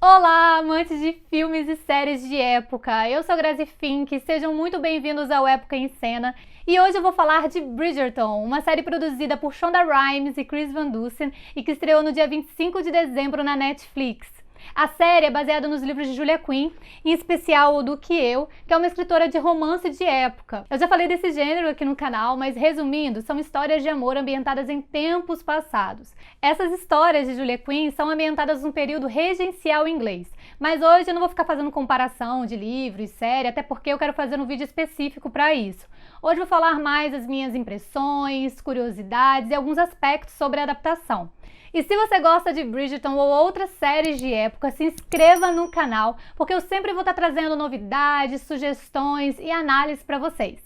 Olá, amantes de filmes e séries de época! Eu sou Grazi Fink, sejam muito bem-vindos ao Época em Cena e hoje eu vou falar de Bridgerton, uma série produzida por Shonda Rhimes e Chris Van Dusen e que estreou no dia 25 de dezembro na Netflix. A série é baseada nos livros de Julia Quinn, em especial o Do Que Eu, que é uma escritora de romance de época. Eu já falei desse gênero aqui no canal, mas resumindo, são histórias de amor ambientadas em tempos passados. Essas histórias de Julia Quinn são ambientadas num período regencial inglês, mas hoje eu não vou ficar fazendo comparação de livro e série, até porque eu quero fazer um vídeo específico para isso. Hoje eu vou falar mais das minhas impressões, curiosidades e alguns aspectos sobre a adaptação. E se você gosta de Bridgerton ou outras séries de época, se inscreva no canal, porque eu sempre vou estar trazendo novidades, sugestões e análises para vocês.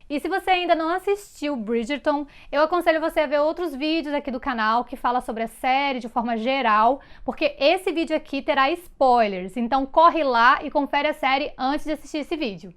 E se você ainda não assistiu Bridgerton, eu aconselho você a ver outros vídeos aqui do canal que fala sobre a série de forma geral, porque esse vídeo aqui terá spoilers, então corre lá e confere a série antes de assistir esse vídeo.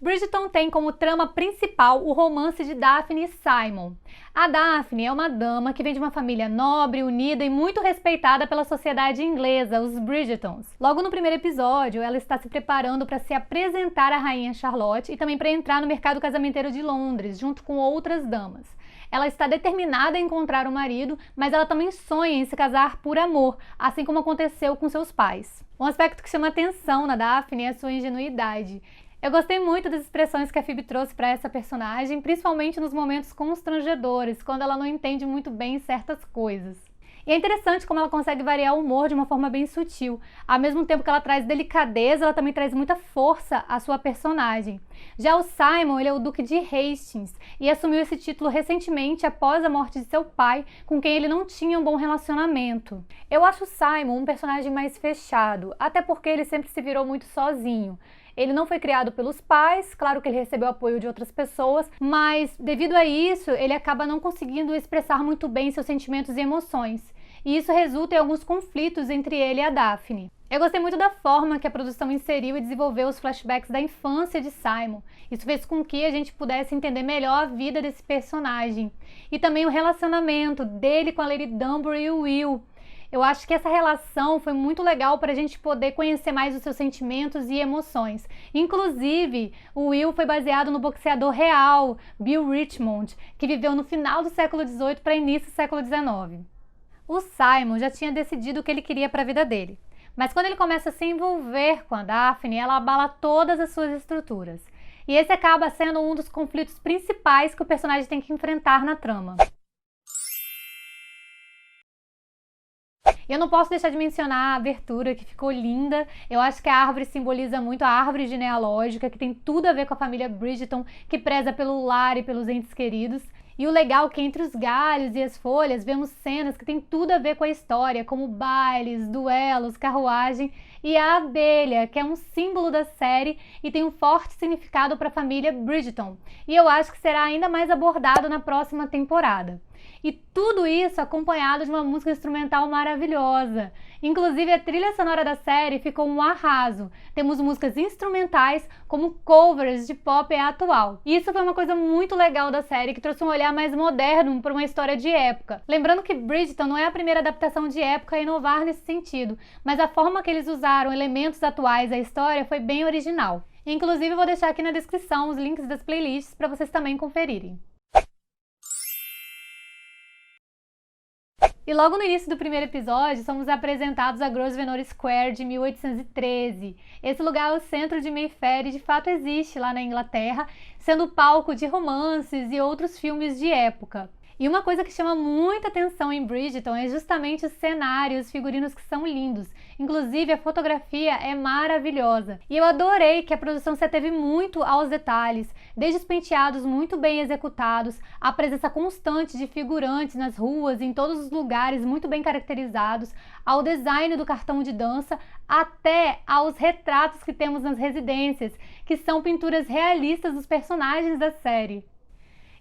Bridgerton tem como trama principal o romance de Daphne e Simon. A Daphne é uma dama que vem de uma família nobre, unida e muito respeitada pela sociedade inglesa, os Bridgertons. Logo no primeiro episódio, ela está se preparando para se apresentar à rainha Charlotte e também para entrar no mercado casamenteiro de Londres, junto com outras damas. Ela está determinada a encontrar o marido, mas ela também sonha em se casar por amor, assim como aconteceu com seus pais. Um aspecto que chama atenção na Daphne é a sua ingenuidade. Eu gostei muito das expressões que a Phoebe trouxe para essa personagem, principalmente nos momentos constrangedores, quando ela não entende muito bem certas coisas. E é interessante como ela consegue variar o humor de uma forma bem sutil. Ao mesmo tempo que ela traz delicadeza, ela também traz muita força à sua personagem. Já o Simon, ele é o Duque de Hastings e assumiu esse título recentemente após a morte de seu pai, com quem ele não tinha um bom relacionamento. Eu acho o Simon um personagem mais fechado, até porque ele sempre se virou muito sozinho. Ele não foi criado pelos pais, claro que ele recebeu apoio de outras pessoas, mas devido a isso, ele acaba não conseguindo expressar muito bem seus sentimentos e emoções. E isso resulta em alguns conflitos entre ele e a Daphne. Eu gostei muito da forma que a produção inseriu e desenvolveu os flashbacks da infância de Simon. Isso fez com que a gente pudesse entender melhor a vida desse personagem. E também o relacionamento dele com a Lady Dunbury e o Will. Eu acho que essa relação foi muito legal para a gente poder conhecer mais os seus sentimentos e emoções. Inclusive, o Will foi baseado no boxeador real, Bill Richmond, que viveu no final do século XVIII para início do século XIX. O Simon já tinha decidido o que ele queria para a vida dele, mas quando ele começa a se envolver com a Daphne, ela abala todas as suas estruturas. E esse acaba sendo um dos conflitos principais que o personagem tem que enfrentar na trama. Eu não posso deixar de mencionar a abertura, que ficou linda. Eu acho que a árvore simboliza muito a árvore genealógica, que tem tudo a ver com a família Bridgerton, que preza pelo lar e pelos entes queridos. E o legal é que entre os galhos e as folhas vemos cenas que tem tudo a ver com a história, como bailes, duelos, carruagem e a abelha, que é um símbolo da série e tem um forte significado para a família Bridgerton. E eu acho que será ainda mais abordado na próxima temporada. E tudo isso acompanhado de uma música instrumental maravilhosa. Inclusive a trilha sonora da série ficou um arraso. Temos músicas instrumentais como covers de pop atual. E isso foi uma coisa muito legal da série, que trouxe um olhar mais moderno para uma história de época. Lembrando que Bridgerton não é a primeira adaptação de época a inovar nesse sentido, mas a forma que eles usaram elementos atuais à história foi bem original. Inclusive eu vou deixar aqui na descrição os links das playlists para vocês também conferirem. E logo no início do primeiro episódio, somos apresentados a Grosvenor Square de 1813. Esse lugar é o centro de Mayfair e de fato existe lá na Inglaterra, sendo palco de romances e outros filmes de época. E uma coisa que chama muita atenção em Bridgerton é justamente os cenários, os figurinos que são lindos. Inclusive, a fotografia é maravilhosa. E eu adorei que a produção se ateve muito aos detalhes, desde os penteados muito bem executados, a presença constante de figurantes nas ruas e em todos os lugares muito bem caracterizados, ao design do cartão de dança, até aos retratos que temos nas residências, que são pinturas realistas dos personagens da série.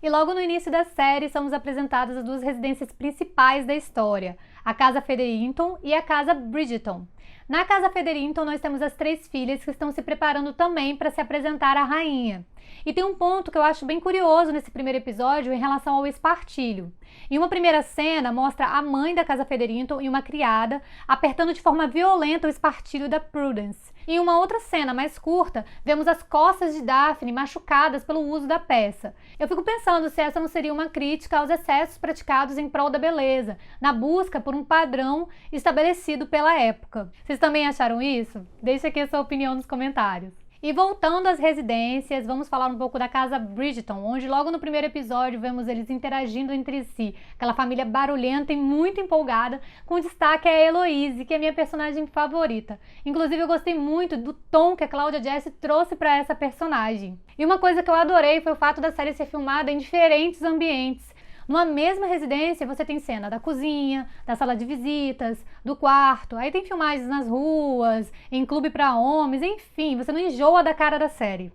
E logo no início da série somos apresentadas as duas residências principais da história, a Casa Featherington e a Casa Bridgerton. Na Casa Featherington, nós temos as 3 filhas que estão se preparando também para se apresentar à rainha. E tem um ponto que eu acho bem curioso nesse primeiro episódio em relação ao espartilho. Em uma primeira cena, mostra a mãe da Casa Featherington e uma criada apertando de forma violenta o espartilho da Prudence. Em uma outra cena, mais curta, vemos as costas de Daphne machucadas pelo uso da peça. Eu fico pensando se essa não seria uma crítica aos excessos praticados em prol da beleza, na busca por um padrão estabelecido pela época. Vocês também acharam isso? Deixe aqui a sua opinião nos comentários. E voltando às residências, vamos falar um pouco da casa Bridgerton, onde logo no primeiro episódio vemos eles interagindo entre si, aquela família barulhenta e muito empolgada, com destaque a Heloise, que é a minha personagem favorita. Inclusive eu gostei muito do tom que a Cláudia Jessie trouxe para essa personagem. E uma coisa que eu adorei foi o fato da série ser filmada em diferentes ambientes. Numa mesma residência, você tem cena da cozinha, da sala de visitas, do quarto, aí tem filmagens nas ruas, em clube para homens, enfim, você não enjoa da cara da série.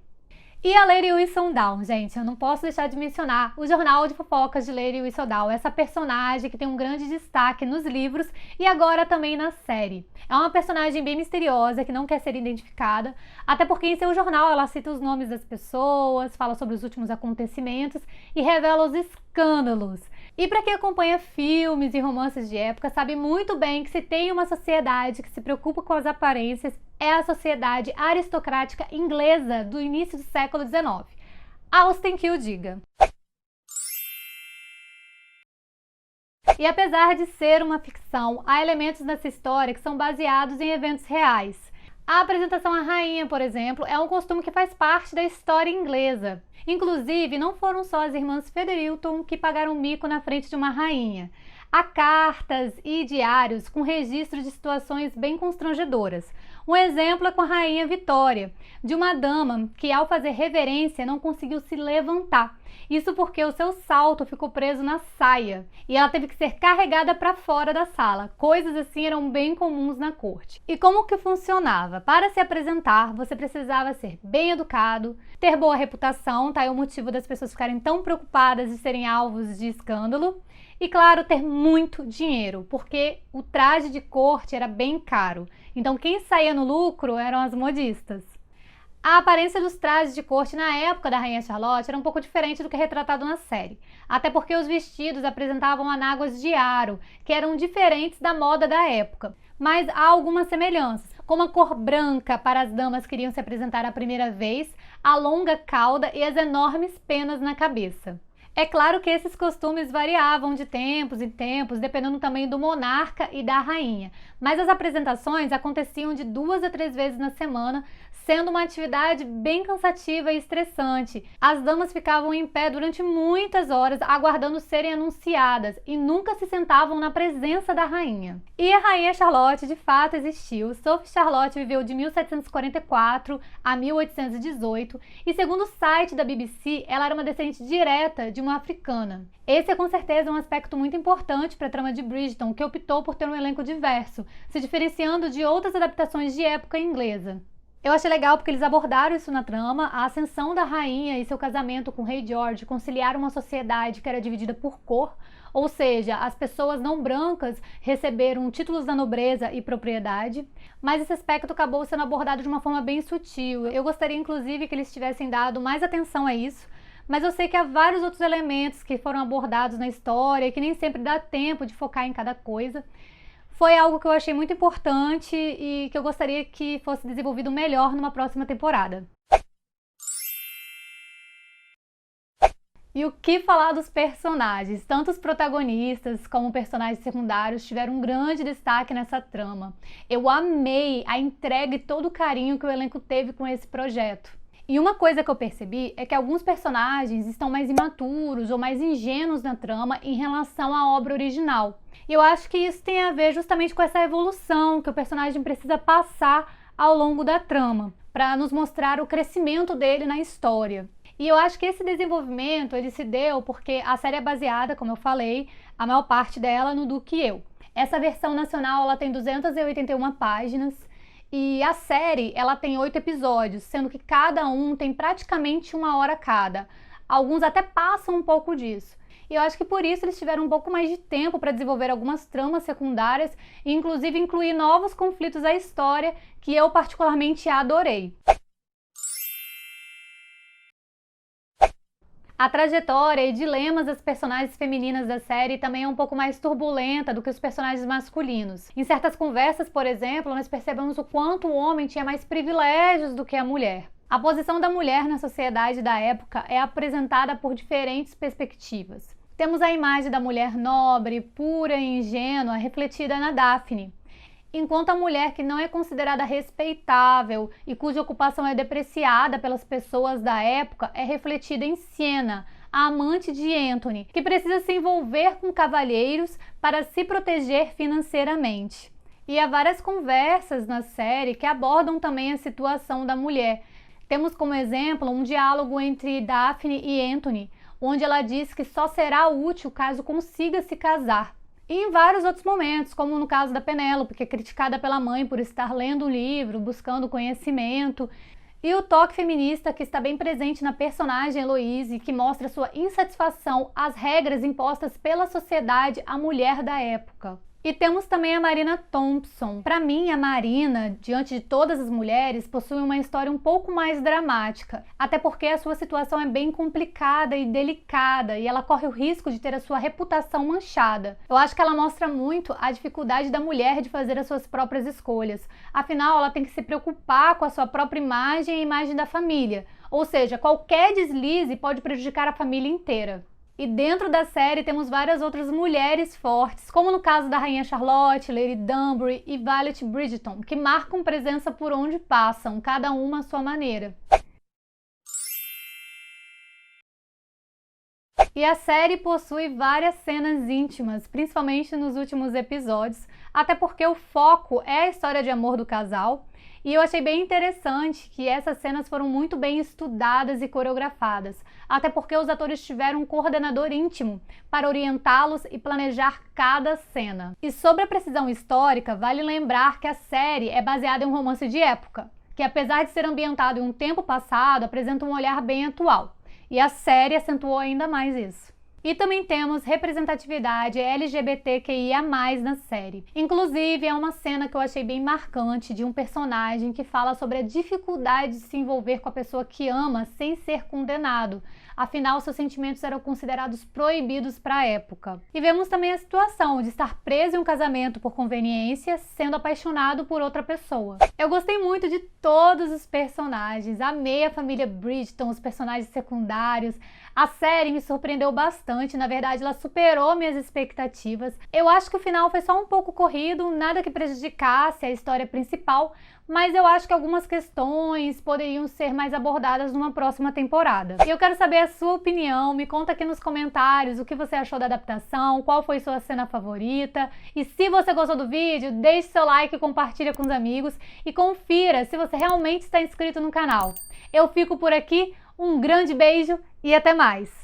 E a Lady Whistledown, gente, eu não posso deixar de mencionar o jornal de fofocas de Lady Whistledown, essa personagem que tem um grande destaque nos livros e agora também na série. É uma personagem bem misteriosa que não quer ser identificada, até porque em seu jornal ela cita os nomes das pessoas, fala sobre os últimos acontecimentos e revela os escândalos. E para quem acompanha filmes e romances de época, sabe muito bem que se tem uma sociedade que se preocupa com as aparências, é a sociedade aristocrática inglesa do início do século XIX. Austen que o diga. E apesar de ser uma ficção, há elementos nessa história que são baseados em eventos reais. A apresentação à rainha, por exemplo, é um costume que faz parte da história inglesa. Inclusive, não foram só as irmãs Featherington que pagaram mico na frente de uma rainha. Há cartas e diários com registro de situações bem constrangedoras. Um exemplo é com a rainha Vitória, de uma dama que ao fazer reverência não conseguiu se levantar. Isso porque o seu salto ficou preso na saia e ela teve que ser carregada para fora da sala. Coisas assim eram bem comuns na corte. E como que funcionava? Para se apresentar, você precisava ser bem educado, ter boa reputação, tá aí o motivo das pessoas ficarem tão preocupadas de serem alvos de escândalo. E claro, ter muito dinheiro, porque o traje de corte era bem caro. Então quem saía no lucro eram as modistas. A aparência dos trajes de corte na época da Rainha Charlotte era um pouco diferente do que é retratado na série. Até porque os vestidos apresentavam anáguas de aro, que eram diferentes da moda da época. Mas há algumas semelhanças, como a cor branca para as damas que iriam se apresentar a primeira vez, a longa cauda e as enormes penas na cabeça. É claro que esses costumes variavam de tempos em tempos, dependendo também do monarca e da rainha, mas as apresentações aconteciam de 2 a 3 vezes na semana, sendo uma atividade bem cansativa e estressante. As damas ficavam em pé durante muitas horas, aguardando serem anunciadas e nunca se sentavam na presença da rainha. E a Rainha Charlotte de fato existiu. Sophie Charlotte viveu de 1744 a 1818 e, segundo o site da BBC, ela era uma descendente direta de uma africana. Esse é com certeza um aspecto muito importante para a trama de Bridgerton, que optou por ter um elenco diverso, se diferenciando de outras adaptações de época inglesa. Eu achei legal porque eles abordaram isso na trama, a ascensão da rainha e seu casamento com o rei George conciliaram uma sociedade que era dividida por cor, ou seja, as pessoas não brancas receberam títulos da nobreza e propriedade, mas esse aspecto acabou sendo abordado de uma forma bem sutil. Eu gostaria inclusive que eles tivessem dado mais atenção a isso, mas eu sei que há vários outros elementos que foram abordados na história e que nem sempre dá tempo de focar em cada coisa. Foi algo que eu achei muito importante e que eu gostaria que fosse desenvolvido melhor numa próxima temporada. E o que falar dos personagens? Tanto os protagonistas como personagens secundários tiveram um grande destaque nessa trama. Eu amei a entrega e todo o carinho que o elenco teve com esse projeto. E uma coisa que eu percebi é que alguns personagens estão mais imaturos ou mais ingênuos na trama em relação à obra original. E eu acho que isso tem a ver justamente com essa evolução que o personagem precisa passar ao longo da trama, para nos mostrar o crescimento dele na história. E eu acho que esse desenvolvimento ele se deu porque a série é baseada, como eu falei, a maior parte dela no Duque e Eu. Essa versão nacional ela tem 281 páginas e a série ela tem 8 episódios, sendo que cada um tem praticamente 1 hora cada. Alguns até passam um pouco disso. E eu acho que por isso eles tiveram um pouco mais de tempo para desenvolver algumas tramas secundárias e inclusive incluir novos conflitos à história que eu particularmente adorei. A trajetória e dilemas das personagens femininas da série também é um pouco mais turbulenta do que os personagens masculinos. Em certas conversas, por exemplo, nós percebemos o quanto o homem tinha mais privilégios do que a mulher. A posição da mulher na sociedade da época é apresentada por diferentes perspectivas. Temos a imagem da mulher nobre, pura e ingênua refletida na Daphne, enquanto a mulher que não é considerada respeitável e cuja ocupação é depreciada pelas pessoas da época é refletida em Siena, a amante de Anthony, que precisa se envolver com cavalheiros para se proteger financeiramente. E há várias conversas na série que abordam também a situação da mulher. Temos como exemplo um diálogo entre Daphne e Anthony, onde ela diz que só será útil caso consiga se casar. E em vários outros momentos, como no caso da Penélope, que é criticada pela mãe por estar lendo um livro, buscando conhecimento, e o toque feminista que está bem presente na personagem Heloise, que mostra sua insatisfação às regras impostas pela sociedade à mulher da época. E temos também a Marina Thompson. Para mim, a Marina, diante de todas as mulheres, possui uma história um pouco mais dramática, até porque a sua situação é bem complicada e delicada e ela corre o risco de ter a sua reputação manchada. Eu acho que ela mostra muito a dificuldade da mulher de fazer as suas próprias escolhas. Afinal, ela tem que se preocupar com a sua própria imagem e a imagem da família. Ou seja, qualquer deslize pode prejudicar a família inteira. E dentro da série temos várias outras mulheres fortes, como no caso da Rainha Charlotte, Lady Danbury e Violet Bridgerton, que marcam presença por onde passam, cada uma à sua maneira. E a série possui várias cenas íntimas, principalmente nos últimos episódios, até porque o foco é a história de amor do casal. E eu achei bem interessante que essas cenas foram muito bem estudadas e coreografadas, até porque os atores tiveram um coordenador íntimo para orientá-los e planejar cada cena. E sobre a precisão histórica, vale lembrar que a série é baseada em um romance de época, que apesar de ser ambientado em um tempo passado, apresenta um olhar bem atual. E a série acentuou ainda mais isso. E também temos representatividade LGBTQIA+, na série. Inclusive, é uma cena que eu achei bem marcante de um personagem que fala sobre a dificuldade de se envolver com a pessoa que ama sem ser condenado. Afinal, seus sentimentos eram considerados proibidos para a época. E vemos também a situação de estar preso em um casamento por conveniência, sendo apaixonado por outra pessoa. Eu gostei muito de todos os personagens, amei a família Bridgerton, os personagens secundários. A série me surpreendeu bastante, na verdade ela superou minhas expectativas. Eu acho que o final foi só um pouco corrido, nada que prejudicasse a história principal, mas eu acho que algumas questões poderiam ser mais abordadas numa próxima temporada. E eu quero saber a sua opinião, me conta aqui nos comentários o que você achou da adaptação, qual foi sua cena favorita, e se você gostou do vídeo, deixe seu like e compartilha com os amigos, e confira se você realmente está inscrito no canal. Eu fico por aqui, um grande beijo e até mais!